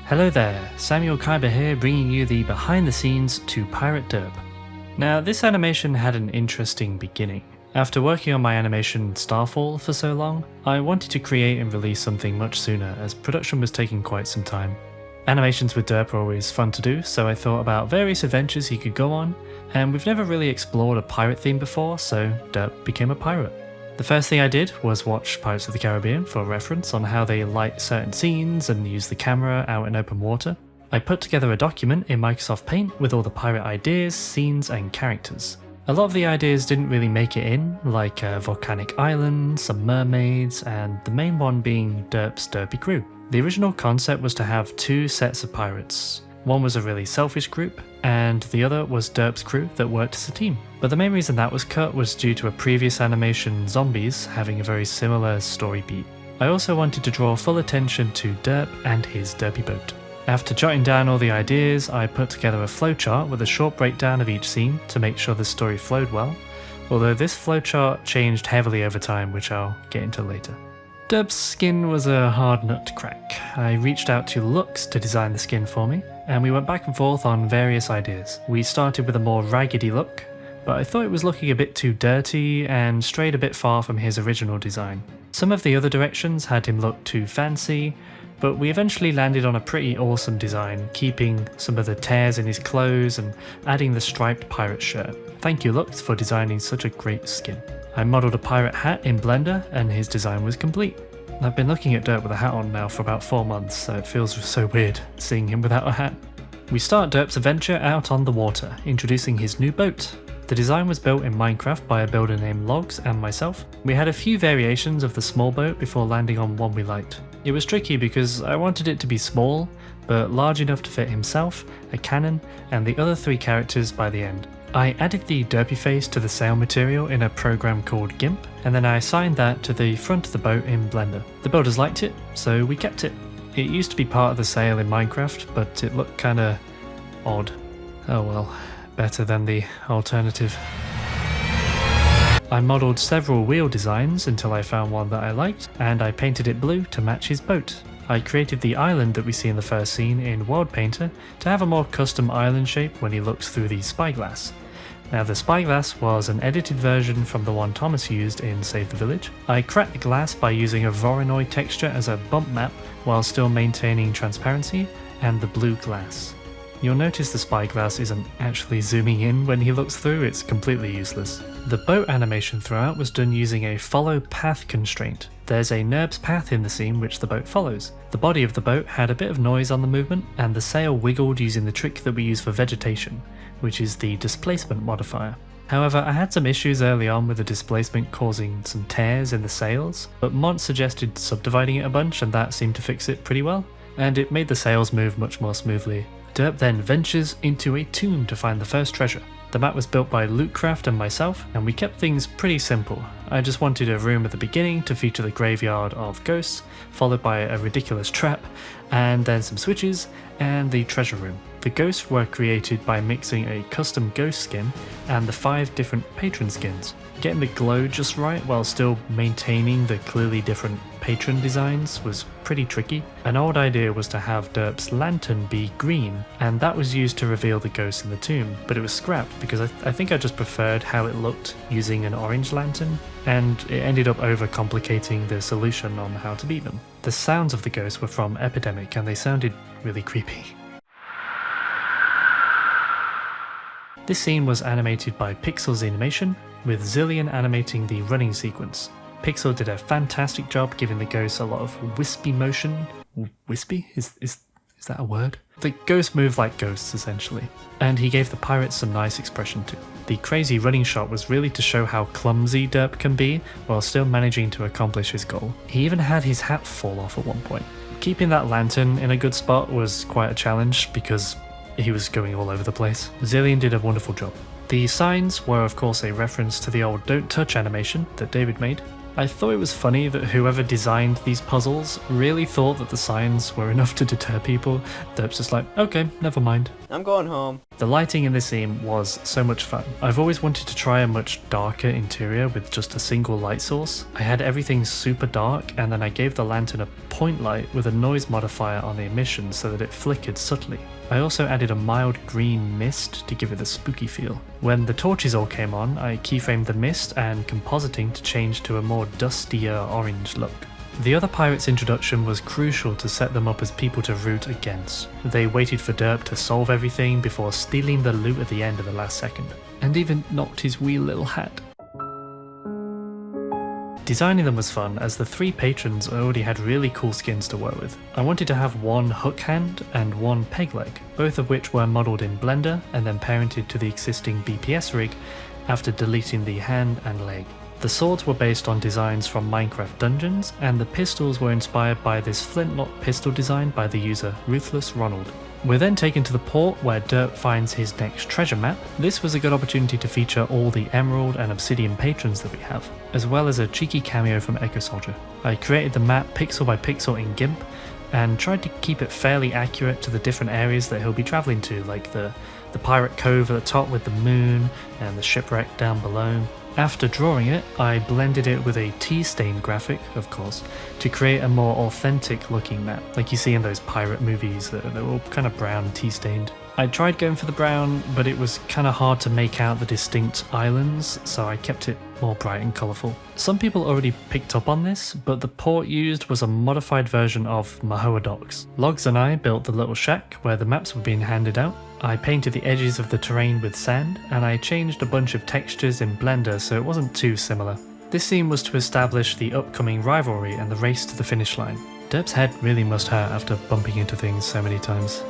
Hello there, Samuel Kyber here, bringing you the behind the scenes to Pirate Derp. Now, this animation had an interesting beginning. After working on my animation Starfall for so long, I wanted to create and release something much sooner as production was taking quite some time. Animations with Derp are always fun to do, so I thought about various adventures he could go on, and we've never really explored a pirate theme before, so Derp became a pirate. The first thing I did was watch Pirates of the Caribbean for reference on how they light certain scenes and use the camera out in open water. I put together a document in Microsoft Paint with all the pirate ideas, scenes and characters. A lot of the ideas didn't really make it in, like a volcanic island, some mermaids, and the main one being Derp's derpy crew. The original concept was to have two sets of pirates. One was a really selfish group, and the other was Derp's crew that worked as a team. But the main reason that was cut was due to a previous animation, Zombies, having a very similar story beat. I also wanted to draw full attention to Derp and his derpy boat. After jotting down all the ideas, I put together a flowchart with a short breakdown of each scene to make sure the story flowed well, although this flowchart changed heavily over time, which I'll get into later. Derp's skin was a hard nut to crack. I reached out to Lux to design the skin for me, and we went back and forth on various ideas. We started with a more raggedy look, but I thought it was looking a bit too dirty and strayed a bit far from his original design. Some of the other directions had him look too fancy, but we eventually landed on a pretty awesome design, keeping some of the tears in his clothes and adding the striped pirate shirt. Thank you Lux for designing such a great skin. I modelled a pirate hat in Blender and his design was complete. I've been looking at Derp with a hat on now for about 4 months, so it feels so weird seeing him without a hat. We start Derp's adventure out on the water, introducing his new boat. The design was built in Minecraft by a builder named Logs and myself. We had a few variations of the small boat before landing on one we liked. It was tricky because I wanted it to be small, but large enough to fit himself, a cannon, and the other 3 characters by the end. I added the derpy face to the sail material in a program called GIMP, and then I assigned that to the front of the boat in Blender. The builders liked it, so we kept it. It used to be part of the sail in Minecraft, but it looked kinda odd. Oh well, better than the alternative. I modelled several wheel designs until I found one that I liked, and I painted it blue to match his boat. I created the island that we see in the first scene in World Painter to have a more custom island shape when he looks through the spyglass. Now the spyglass was an edited version from the one Thomas used in Save the Village. I cracked the glass by using a Voronoi texture as a bump map while still maintaining transparency and the blue glass. You'll notice the spyglass isn't actually zooming in when he looks through, it's completely useless. The boat animation throughout was done using a follow path constraint. There's a NURBS path in the scene which the boat follows. The body of the boat had a bit of noise on the movement, and the sail wiggled using the trick that we use for vegetation, which is the displacement modifier. However, I had some issues early on with the displacement causing some tears in the sails, but Mont suggested subdividing it a bunch and that seemed to fix it pretty well, and it made the sails move much more smoothly. Derp then ventures into a tomb to find the first treasure. The map was built by Lootcraft and myself, and we kept things pretty simple. I just wanted a room at the beginning to feature the graveyard of ghosts, followed by a ridiculous trap, and then some switches, and the treasure room. The ghosts were created by mixing a custom ghost skin and the 5 different patron skins. Getting the glow just right while still maintaining the clearly different patron designs was pretty tricky. An old idea was to have Derp's lantern be green, and that was used to reveal the ghosts in the tomb, but it was scrapped because I think I just preferred how it looked using an orange lantern, and it ended up overcomplicating the solution on how to beat them. The sounds of the ghosts were from Epidemic and they sounded really creepy. This scene was animated by Pixel's Animation, with Zillion animating the running sequence. Pixel did a fantastic job giving the ghosts a lot of wispy motion. Wispy? Is that a word? The ghosts move like ghosts essentially, and he gave the pirates some nice expression too. The crazy running shot was really to show how clumsy Derp can be while still managing to accomplish his goal. He even had his hat fall off at one point. Keeping that lantern in a good spot was quite a challenge because he was going all over the place. Zillion did a wonderful job. The signs were of course a reference to the old Don't Touch animation that David made. I thought it was funny that whoever designed these puzzles really thought that the signs were enough to deter people. Derp's just like, okay, never mind. I'm going home. The lighting in this scene was so much fun. I've always wanted to try a much darker interior with just a single light source. I had everything super dark, and then I gave the lantern a point light with a noise modifier on the emission so that it flickered subtly. I also added a mild green mist to give it a spooky feel. When the torches all came on, I keyframed the mist and compositing to change to a more dustier orange look. The other pirates' introduction was crucial to set them up as people to root against. They waited for Derp to solve everything before stealing the loot at the end of the last second, and even knocked his wee little hat. Designing them was fun, as the 3 patrons already had really cool skins to work with. I wanted to have one hook hand and one peg leg, both of which were modelled in Blender and then parented to the existing BPS rig after deleting the hand and leg. The swords were based on designs from Minecraft Dungeons, and the pistols were inspired by this flintlock pistol design by the user Ruthless Ronald. We're then taken to the port where Derp finds his next treasure map. This was a good opportunity to feature all the emerald and obsidian patrons that we have, as well as a cheeky cameo from Echo Soldier. I created the map pixel by pixel in GIMP, and tried to keep it fairly accurate to the different areas that he'll be travelling to, like the pirate cove at the top with the moon, and the shipwreck down below. After drawing it, I blended it with a tea-stained graphic, of course, to create a more authentic looking map, like you see in those pirate movies that are all kind of brown tea-stained. I tried going for the brown, but it was kind of hard to make out the distinct islands, so I kept it more bright and colourful. Some people already picked up on this, but the port used was a modified version of Mahoa Docks. Logs and I built the little shack where the maps were being handed out. I painted the edges of the terrain with sand, and I changed a bunch of textures in Blender so it wasn't too similar. This scene was to establish the upcoming rivalry and the race to the finish line. Derp's head really must hurt after bumping into things so many times.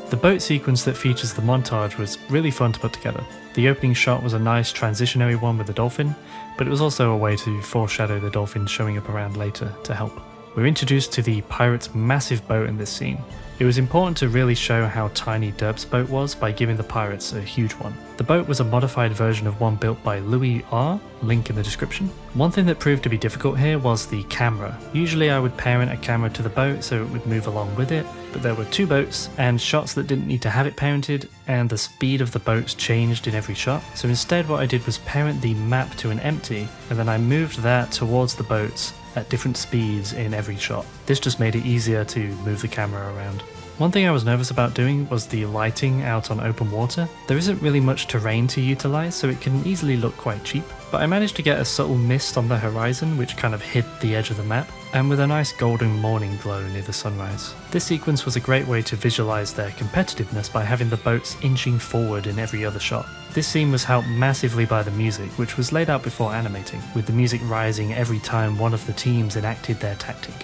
The boat sequence that features the montage was really fun to put together. The opening shot was a nice transitionary one with the dolphin, but it was also a way to foreshadow the dolphin showing up around later to help. We're introduced to the pirate's massive boat in this scene. It was important to really show how tiny Derp's boat was by giving the pirates a huge one. The boat was a modified version of one built by Louis R, link in the description. One thing that proved to be difficult here was the camera. Usually I would parent a camera to the boat so it would move along with it, but there were 2 boats and shots that didn't need to have it parented, and the speed of the boats changed in every shot. So instead what I did was parent the map to an empty, and then I moved that towards the boats at different speeds in every shot. This just made it easier to move the camera around. One thing I was nervous about doing was the lighting out on open water. There isn't really much terrain to utilise, so it can easily look quite cheap, but I managed to get a subtle mist on the horizon which kind of hid the edge of the map, and with a nice golden morning glow near the sunrise. This sequence was a great way to visualise their competitiveness by having the boats inching forward in every other shot. This scene was helped massively by the music, which was laid out before animating, with the music rising every time one of the teams enacted their tactic.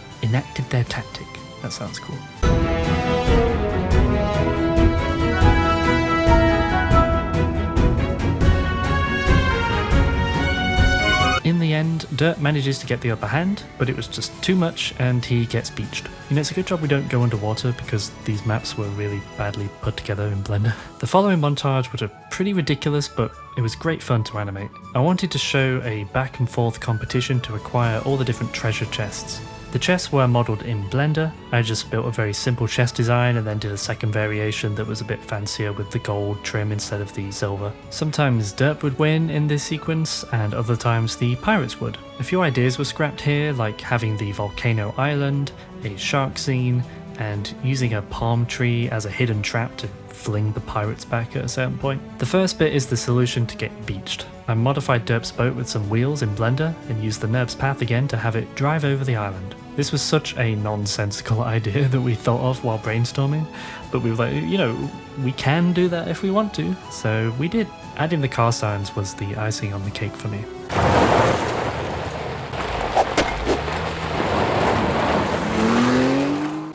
That sounds cool. In the end, Derp manages to get the upper hand, but it was just too much and he gets beached. It's a good job we don't go underwater because these maps were really badly put together in Blender. The following montage was pretty ridiculous, but it was great fun to animate. I wanted to show a back and forth competition to acquire all the different treasure chests. The chests were modelled in Blender. I just built a very simple chest design and then did a second variation that was a bit fancier with the gold trim instead of the silver. Sometimes Derp would win in this sequence, and other times the pirates would. A few ideas were scrapped here, like having the volcano island, a shark scene, and using a palm tree as a hidden trap to fling the pirates back at a certain point. The first bit is the solution to get beached. I modified Derp's boat with some wheels in Blender and used the NURBS path again to have it drive over the island. This was such a nonsensical idea that we thought of while brainstorming, but we were like, we can do that if we want to, so we did. Adding the car signs was the icing on the cake for me.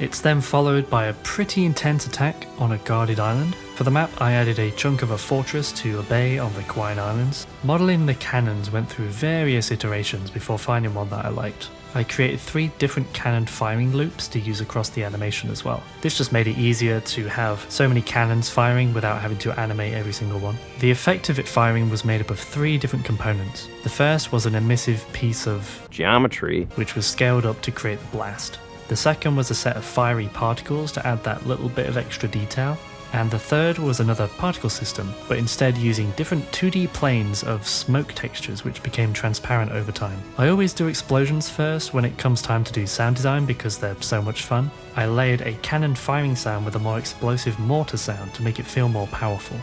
It's then followed by a pretty intense attack on a guarded island. For the map, I added a chunk of a fortress to a bay on the Kauai Islands. Modelling the cannons went through various iterations before finding one that I liked. I created 3 different cannon firing loops to use across the animation as well. This just made it easier to have so many cannons firing without having to animate every single one. The effect of it firing was made up of 3 different components. The first was an emissive piece of geometry, which was scaled up to create the blast. The second was a set of fiery particles to add that little bit of extra detail. and the third was another particle system, but instead using different 2D planes of smoke textures which became transparent over time. I always do explosions first when it comes time to do sound design because they're so much fun. I layered a cannon firing sound with a more explosive mortar sound to make it feel more powerful.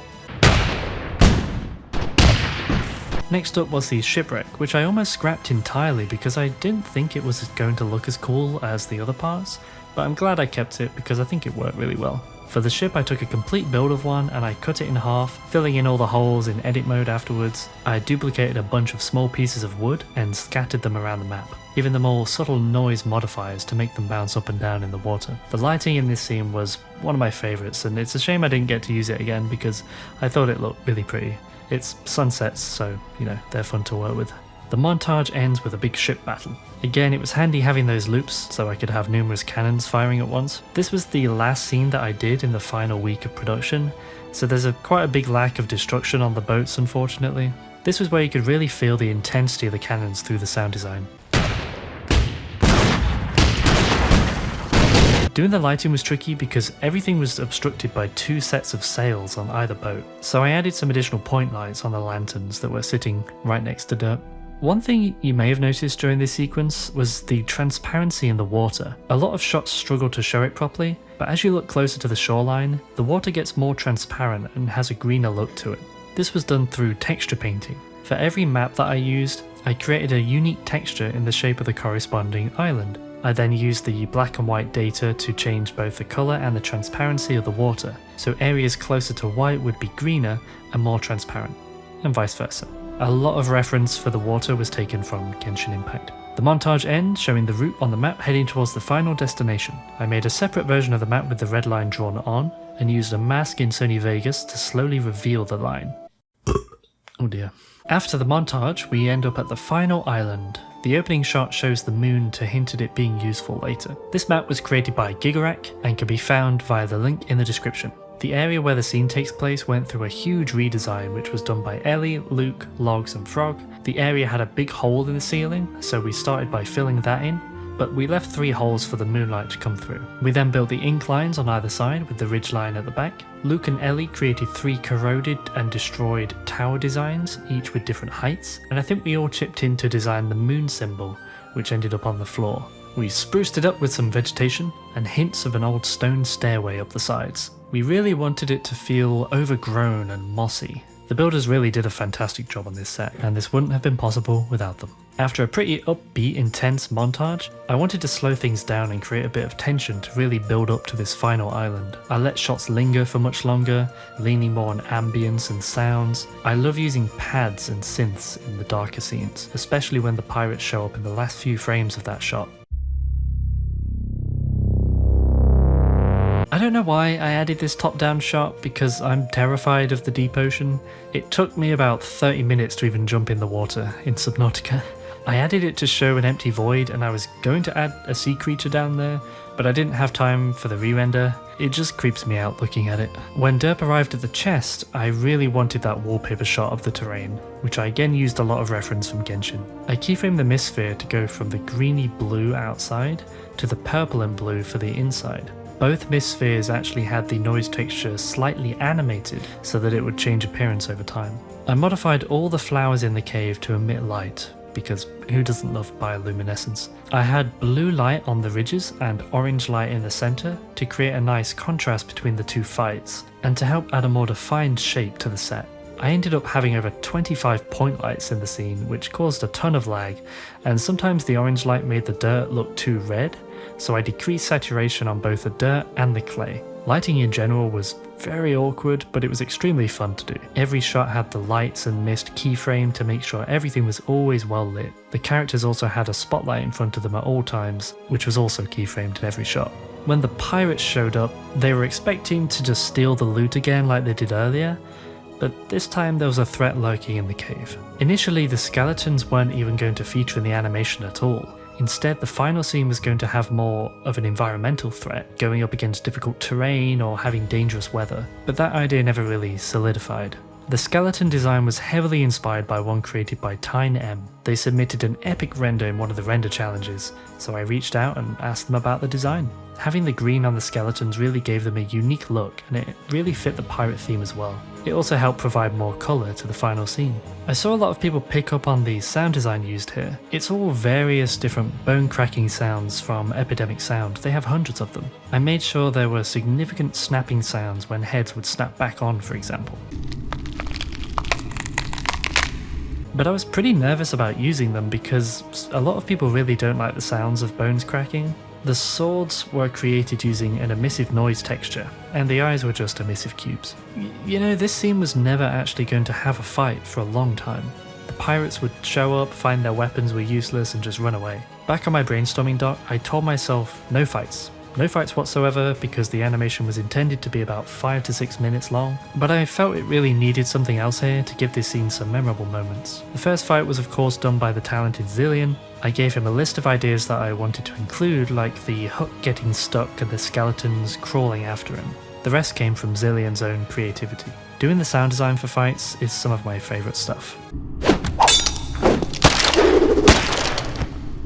Next up was the Shipwreck, which I almost scrapped entirely because I didn't think it was going to look as cool as the other parts, but I'm glad I kept it because I think it worked really well. For the ship I took a complete build of one and I cut it in half, filling in all the holes in edit mode afterwards. I duplicated a bunch of small pieces of wood and scattered them around the map, giving them all subtle noise modifiers to make them bounce up and down in the water. The lighting in this scene was one of my favourites, and it's a shame I didn't get to use it again because I thought it looked really pretty. It's sunsets, so, they're fun to work with. The montage ends with a big ship battle. Again, it was handy having those loops so I could have numerous cannons firing at once. This was the last scene that I did in the final week of production, so there's quite a big lack of destruction on the boats, unfortunately. This was where you could really feel the intensity of the cannons through the sound design. Doing the lighting was tricky because everything was obstructed by 2 sets of sails on either boat, so I added some additional point lights on the lanterns that were sitting right next to Derp. One thing you may have noticed during this sequence was the transparency in the water. A lot of shots struggle to show it properly, but as you look closer to the shoreline, the water gets more transparent and has a greener look to it. This was done through texture painting. For every map that I used, I created a unique texture in the shape of the corresponding island. I then used the black and white data to change both the colour and the transparency of the water, so areas closer to white would be greener and more transparent, and vice versa. A lot of reference for the water was taken from Genshin Impact. The montage ends showing the route on the map heading towards the final destination. I made a separate version of the map with the red line drawn on, and used a mask in Sony Vegas to slowly reveal the line. Oh dear. After the montage, we end up at the final island. The opening shot shows the moon to hint at it being useful later. This map was created by Gigarak and can be found via the link in the description. The area where the scene takes place went through a huge redesign which was done by Ellie, Luke, Logs and Frog. The area had a big hole in the ceiling, so we started by filling that in, but we left 3 holes for the moonlight to come through. We then built the inclines on either side with the ridge line at the back. Luke and Ellie created 3 corroded and destroyed tower designs, each with different heights, and I think we all chipped in to design the moon symbol, which ended up on the floor. We spruced it up with some vegetation and hints of an old stone stairway up the sides. We really wanted it to feel overgrown and mossy. The builders really did a fantastic job on this set, and this wouldn't have been possible without them. After a pretty upbeat, intense montage, I wanted to slow things down and create a bit of tension to really build up to this final island. I let shots linger for much longer, leaning more on ambience and sounds. I love using pads and synths in the darker scenes, especially when the pirates show up in the last few frames of that shot. I don't know why I added this top-down shot because I'm terrified of the deep ocean. It took me about 30 minutes to even jump in the water in Subnautica. I added it to show an empty void and I was going to add a sea creature down there, but I didn't have time for the re-render. It just creeps me out looking at it. When Derp arrived at the chest, I really wanted that wallpaper shot of the terrain, which I again used a lot of reference from Genshin. I keyframed the mist sphere to go from the greeny blue outside to the purple and blue for the inside. Both mist spheres actually had the noise texture slightly animated so that it would change appearance over time. I modified all the flowers in the cave to emit light, because who doesn't love bioluminescence? I had blue light on the ridges and orange light in the centre to create a nice contrast between the 2 fights, and to help add a more defined shape to the set. I ended up having over 25 point lights in the scene, which caused a ton of lag, and sometimes the orange light made the dirt look too red, so I decreased saturation on both the dirt and the clay. Lighting in general was very awkward, but it was extremely fun to do. Every shot had the lights and mist keyframe to make sure everything was always well lit. The characters also had a spotlight in front of them at all times, which was also keyframed in every shot. When the pirates showed up, they were expecting to just steal the loot again like they did earlier, but this time there was a threat lurking in the cave. Initially, the skeletons weren't even going to feature in the animation at all. Instead, the final scene was going to have more of an environmental threat, going up against difficult terrain or having dangerous weather, but that idea never really solidified. The skeleton design was heavily inspired by one created by Tyne M. They submitted an epic render in one of the render challenges, so I reached out and asked them about the design. Having the green on the skeletons really gave them a unique look, and it really fit the pirate theme as well. It also helped provide more colour to the final scene. I saw a lot of people pick up on the sound design used here. It's all various different bone cracking sounds from Epidemic Sound. They have hundreds of them. I made sure there were significant snapping sounds when heads would snap back on, for example. But I was pretty nervous about using them because a lot of people really don't like the sounds of bones cracking. The swords were created using an emissive noise texture, and the eyes were just emissive cubes. You know, this scene was never actually going to have a fight for a long time. The pirates would show up, find their weapons were useless, and just run away. Back on my brainstorming doc, I told myself no fights. No fights whatsoever because the animation was intended to be about 5 to 6 minutes long, but I felt it really needed something else here to give this scene some memorable moments. The first fight was of course done by the talented Zillion. I gave him a list of ideas that I wanted to include, like the hook getting stuck and the skeletons crawling after him. The rest came from Zillion's own creativity. Doing the sound design for fights is some of my favourite stuff.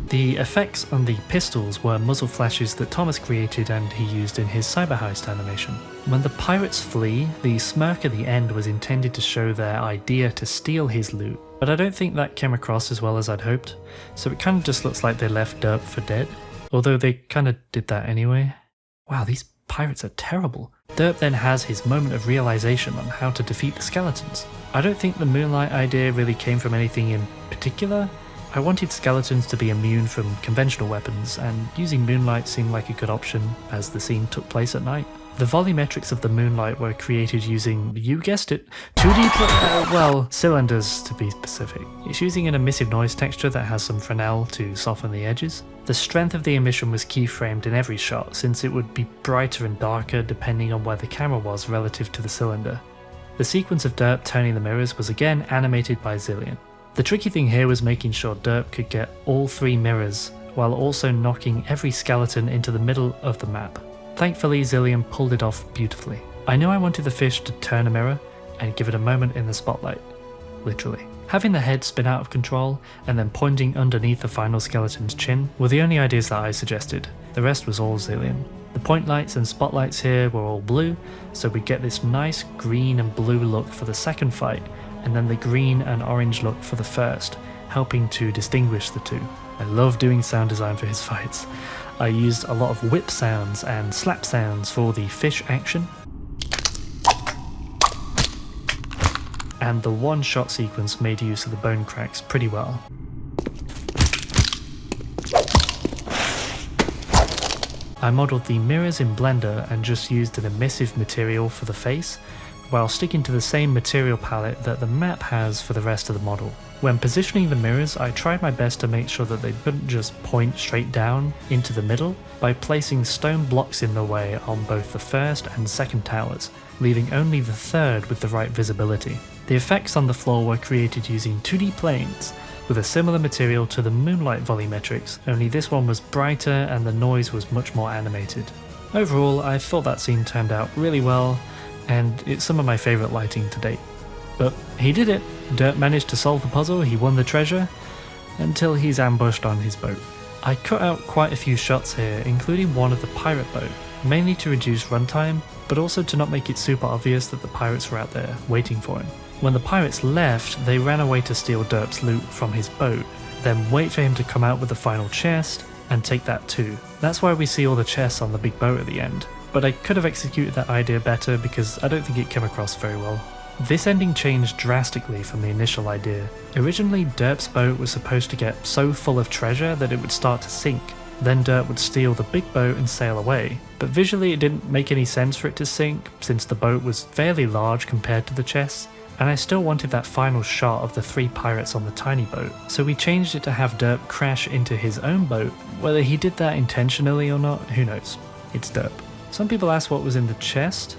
The effects on the pistols were muzzle flashes that Thomas created and he used in his cyber heist animation. When the pirates flee, the smirk at the end was intended to show their idea to steal his loot, but I don't think that came across as well as I'd hoped, so it kind of just looks like they left Derp for dead, although they kind of did that anyway. Wow, these pirates are terrible. Derp then has his moment of realization on how to defeat the skeletons. I don't think the moonlight idea really came from anything in particular. I wanted skeletons to be immune from conventional weapons, and using moonlight seemed like a good option as the scene took place at night. The volumetrics of the moonlight were created using, you guessed it, 2D cylinders to be specific. It's using an emissive noise texture that has some Fresnel to soften the edges. The strength of the emission was keyframed in every shot since it would be brighter and darker depending on where the camera was relative to the cylinder. The sequence of Derp turning the mirrors was again animated by Zillion. The tricky thing here was making sure Derp could get all 3 mirrors while also knocking every skeleton into the middle of the map. Thankfully, Zillion pulled it off beautifully. I knew I wanted the fish to turn a mirror and give it a moment in the spotlight. Literally. Having the head spin out of control and then pointing underneath the final skeleton's chin were the only ideas that I suggested. The rest was all Zillion. The point lights and spotlights here were all blue, so we get this nice green and blue look for the second fight, and then the green and orange look for the first, helping to distinguish the two. I love doing sound design for his fights. I used a lot of whip sounds and slap sounds for the fish action, and the one-shot sequence made use of the bone cracks pretty well. I modelled the mirrors in Blender and just used an emissive material for the face, while sticking to the same material palette that the map has for the rest of the model. When positioning the mirrors, I tried my best to make sure that they couldn't just point straight down into the middle by placing stone blocks in the way on both the first and second towers, leaving only the third with the right visibility. The effects on the floor were created using 2D planes, with a similar material to the moonlight volumetrics, only this one was brighter and the noise was much more animated. Overall, I thought that scene turned out really well, and it's some of my favourite lighting to date. But he did it. Derp managed to solve the puzzle, he won the treasure, until he's ambushed on his boat. I cut out quite a few shots here, including one of the pirate boat, mainly to reduce runtime, but also to not make it super obvious that the pirates were out there waiting for him. When the pirates left, they ran away to steal Derp's loot from his boat, then wait for him to come out with the final chest, and take that too. That's why we see all the chests on the big boat at the end. But I could have executed that idea better because I don't think it came across very well. This ending changed drastically from the initial idea. Originally, Derp's boat was supposed to get so full of treasure that it would start to sink. Then Derp would steal the big boat and sail away. But visually it didn't make any sense for it to sink, since the boat was fairly large compared to the chests, and I still wanted that final shot of the 3 pirates on the tiny boat. So we changed it to have Derp crash into his own boat. Whether he did that intentionally or not, who knows? It's Derp. Some people asked what was in the chest,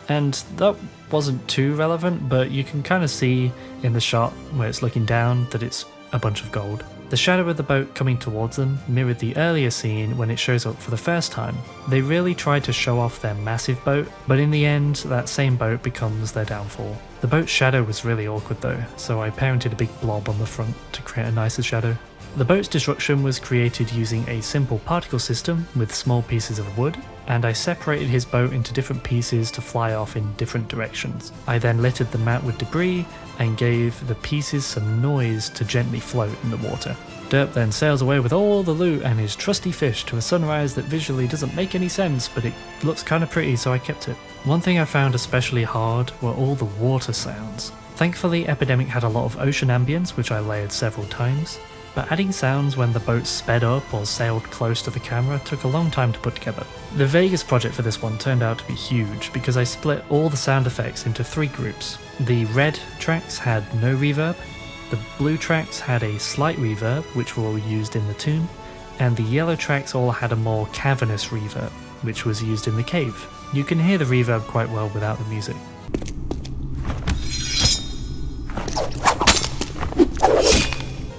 and that wasn't too relevant, but you can kind of see in the shot where it's looking down that it's a bunch of gold. The shadow of the boat coming towards them mirrored the earlier scene when it shows up for the first time. They really tried to show off their massive boat, but in the end that same boat becomes their downfall. The boat's shadow was really awkward though, so I parented a big blob on the front to create a nicer shadow. The boat's destruction was created using a simple particle system with small pieces of wood, and I separated his boat into different pieces to fly off in different directions. I then littered the mat with debris and gave the pieces some noise to gently float in the water. Derp then sails away with all the loot and his trusty fish to a sunrise that visually doesn't make any sense, but it looks kinda pretty, so I kept it. One thing I found especially hard were all the water sounds. Thankfully, Epidemic had a lot of ocean ambience, which I layered several times, but adding sounds when the boat sped up or sailed close to the camera took a long time to put together. The Vegas project for this one turned out to be huge because I split all the sound effects into 3 groups. The red tracks had no reverb, the blue tracks had a slight reverb, which were all used in the tomb, and the yellow tracks all had a more cavernous reverb, which was used in the cave. You can hear the reverb quite well without the music.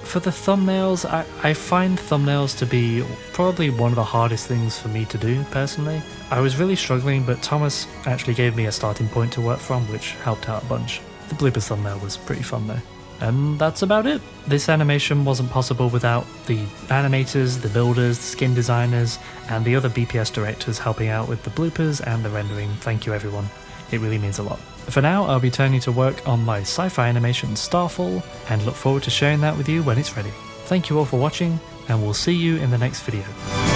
For the thumbnails, I find thumbnails to be probably one of the hardest things for me to do personally. I was really struggling, but Thomas actually gave me a starting point to work from, which helped out a bunch. The bloopers thumbnail was pretty fun though. And that's about it. This animation wasn't possible without the animators, the builders, the skin designers, and the other BPS directors helping out with the bloopers and the rendering. Thank you everyone. It really means a lot. For now, I'll be turning to work on my sci-fi animation Starfall, and look forward to sharing that with you when it's ready. Thank you all for watching, and we'll see you in the next video.